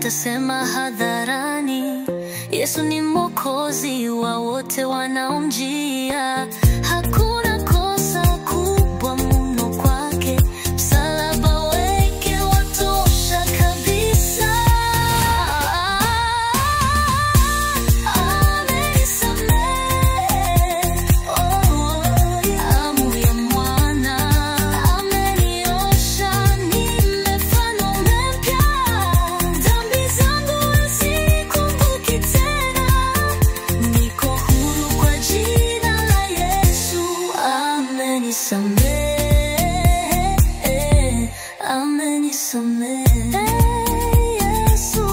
nitasema hadharani, Yesu ni Mwokozi wa wote wanaomjia. Hakuna kosa kubwa mno kwake, msalaba wake watosha kabisa. Amenisamehe, damu ya mwana ameniosha, nimefanywa mpya. Dhambi zangu sikumbuki tena, niko huru kwa jina la Yesu. Amenisamehe, amenisamehe. Yesu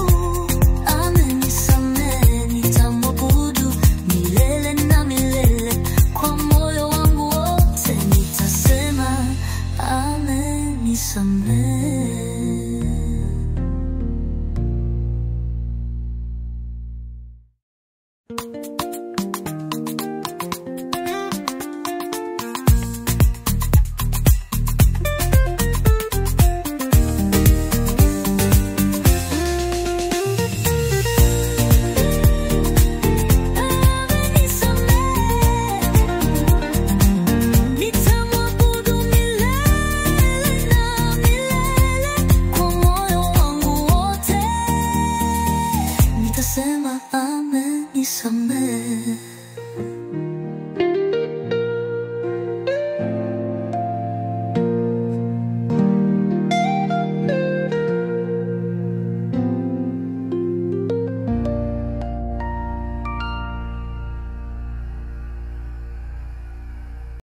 amenisamehe, nitamwabudu milele na milele. Kwa moyo wangu wote nitasema amenisamehe.